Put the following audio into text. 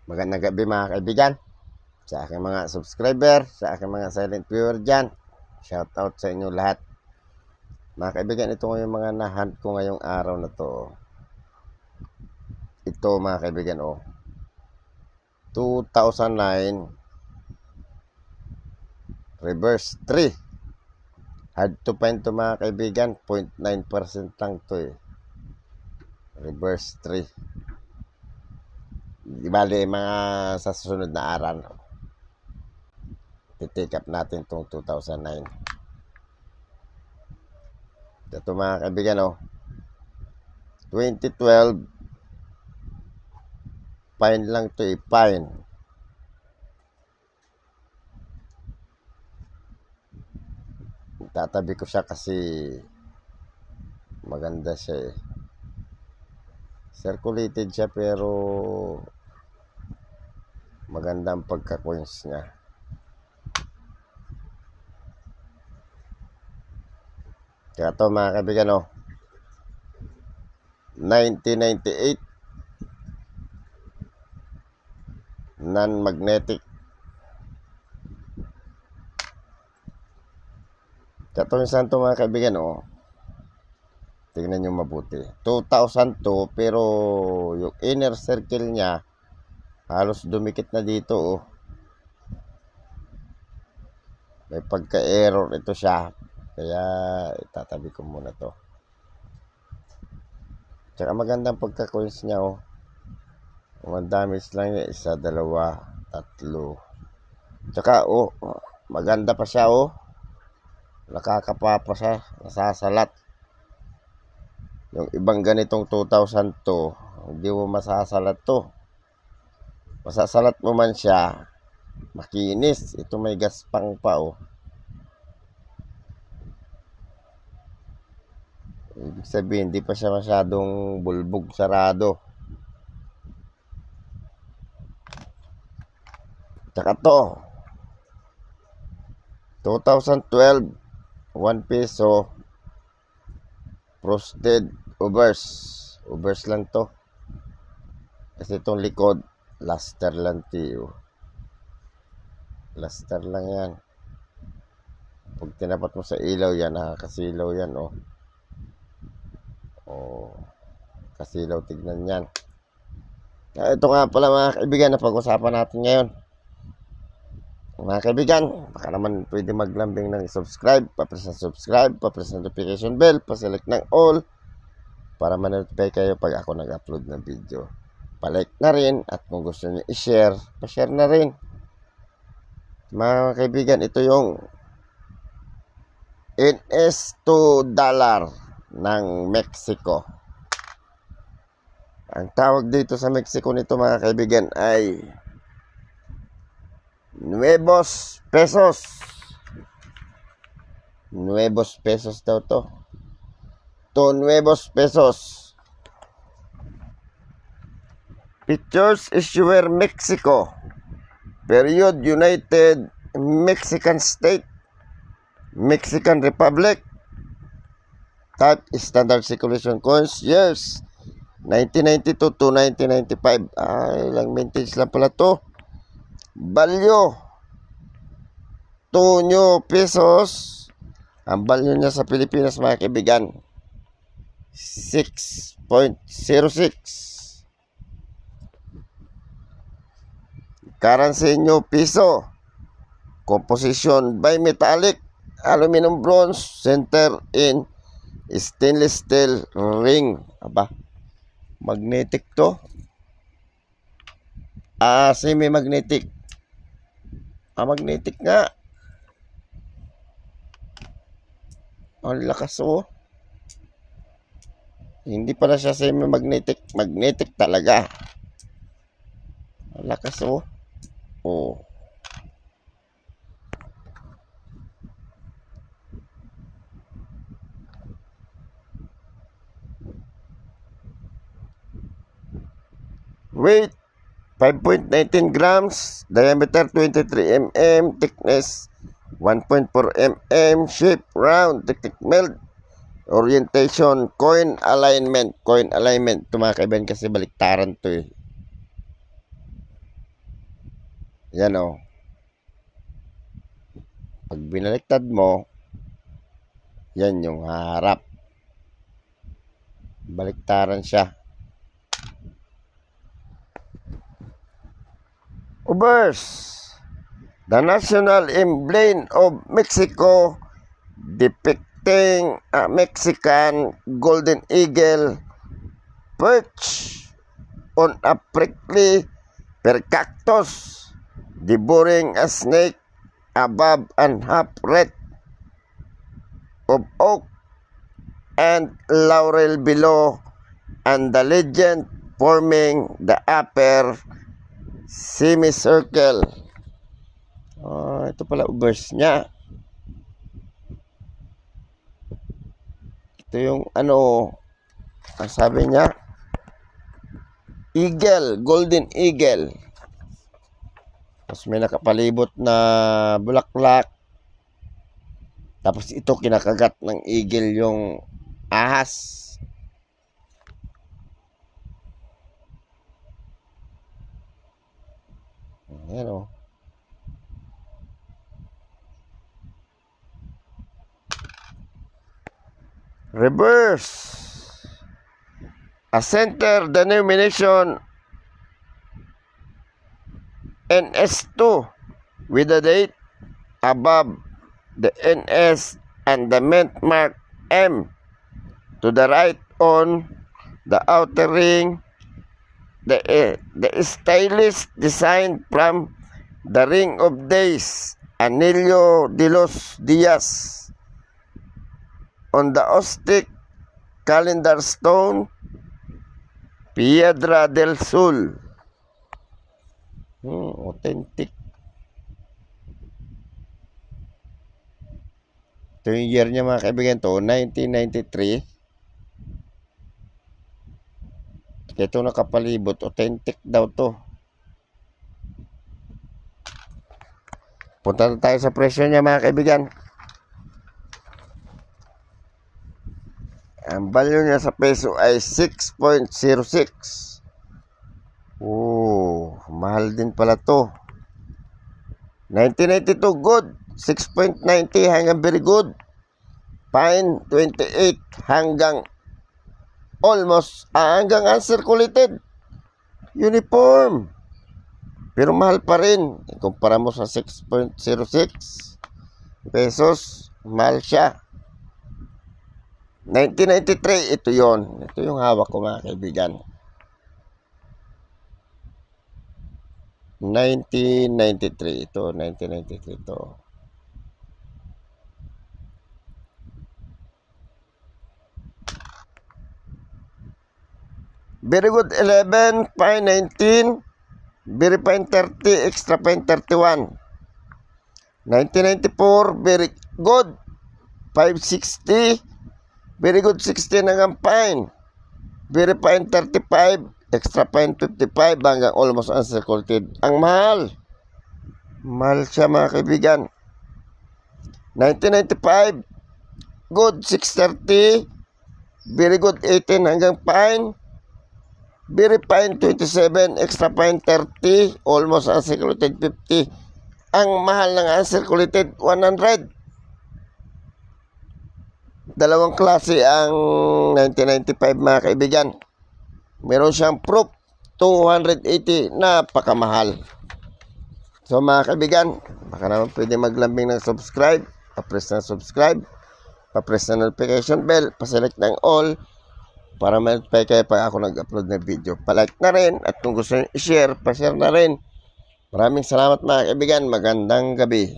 Magandang gabi mga kaibigan, sa aking mga subscriber, sa aking mga silent viewer dyan. Shout out sa inyo lahat. Mga kaibigan, ito yung mga nahunt ko ngayong araw na to. Ito mga kaibigan, 2009 reverse 3. Hard to find to mga kaibigan, 0.9% lang to Reverse 3. Di bali mga sa susunod na araw. Titake up natin itong 2009. Ito mga kaibigan, 2012 fine lang to fine. Tatabi ko siya kasi maganda siya Circulated siya pero maganda ang pagka-coins niya. Kaya to mga kaibigan, 1998 non-magnetic. Kaya to minsan to mga kaibigan, tingnan nyo mabuti. 2002 pero yung inner circle niya halos dumikit na dito. May pagka-error ito siya. Kaya itatabi ko muna to. Tsaka magandang pagka-coins niya, Ang damage lang niya, 1, 2, 3. Tsaka maganda pa siya, nakakapa pa siya, nasasalat. Yung ibang ganitong 2002, hindi mo masasalat to. Masasalat mo man siya, makinis. Ito may gaspang pa, Ibig sabihin, hindi pa siya masyadong bulbog sarado. Tsaka to, 2012, 1 peso, frosted overs. Overs lang to. Kasi itong likod, luster lang tiyo. Luster lang yan. Pag tinapat mo sa ilaw yan, nakakasilaw yan, kasilaw, tignan yan. Ito nga pala mga kaibigan na pag-usapan natin ngayon. Mga kaibigan, baka naman pwede maglambing ng subscribe, pa-press ng subscribe, pa-press ng notification bell, pa-select ng all para ma-notify kayo pag ako nag-upload ng video. Pa-like na rin at kung gusto niyo i-share, pa-share na rin. Mga kaibigan, ito yung NS$2 ng Mexico. Ang tawag dito sa Mexico nito mga kaibigan ay Nuevos Pesos. Nuevos Pesos daw to. Nuevos Pesos. Pictures issuer Mexico. Period United Mexican State. Mexican Republic. Type standard circulation coins. Years 1992 to 1995. Ilang vintage lang pala to. Value 2 new pesos. Ang value niya sa Pilipinas mga kaibigan 6.06. Currency new piso. Composition bimetallic aluminum bronze, center in stainless steel ring. Magnetic to. Semi-magnetic. Magnetic nga. Ang lakas, Hindi pala siya semi-magnetic. Magnetic talaga. Ang lakas, Weight 5.19 grams, diameter 23 mm, thickness 1.4 mm, shape round, technique meld, orientation, coin alignment. Ito mga kaibigan kasi baliktaran to Yan o. Pag binaliktad mo, yan yung harap. Baliktaran siya. Ubers, the national emblem of Mexico, depicting a Mexican golden eagle perched on a prickly pear cactus, devouring a snake above an half wreath of oak and laurel below, and the legend forming the upper semicircle. Ito pala ubers niya. Ito yung ang sabi niya, eagle, golden eagle. Tapos may nakapalibot na bulaklak. Tapos ito kinakagat ng eagle yung ahas. Ayan o. Reverse. A center denomination NS2 with the date above the NS and the mint mark M. To the right on the outer ring, the stylish design from the Ring of Days, Anillo de los Dias. On the Aztec calendar stone, Piedra del Sul. Authentic. Ito yung year niya mga kaibigan to, 1993. Ito nakapalibot, authentic daw to. Punta na tayo sa presyo niya mga kaibigan. Ang value niya sa peso ay 6.06. Mahal din pala to. 1992 good, 6.90 hanggang very good. Fine 28 hanggang almost hanggang uncirculated. Uniform. Pero mahal pa rin. Ikumpara mo sa 6.06 pesos, mahal siya. 1993, ito yon. Ito yung hawak ko mga kaibigan. 1993. Ito, 1993 ito. Very good 11, fine 19, very fine 30, extra fine 31. 1994, very good 560, very good 16 hanggang fine, very fine 35, extra fine 55 hanggang almost uncirculated. Ang mahal. Mahal siya mga kaibigan. 1995, good 630, very good 18 hanggang fine, very fine 27, extra fine 30, almost uncirculated 50. Ang mahal ng uncirculated 100. Dalawang klase ang 1995 mga kaibigan. Meron siyang proof 280, napakamahal. So mga kaibigan, baka naman pwede maglambing ng subscribe, pa-press na subscribe, pa-press na notification bell, pa-select ng all para ma-notify kayo pag ako nag-upload ng video. Pa-like na rin at kung gusto nyo i-share, pa-share na rin. Maraming salamat mga kaibigan, magandang gabi.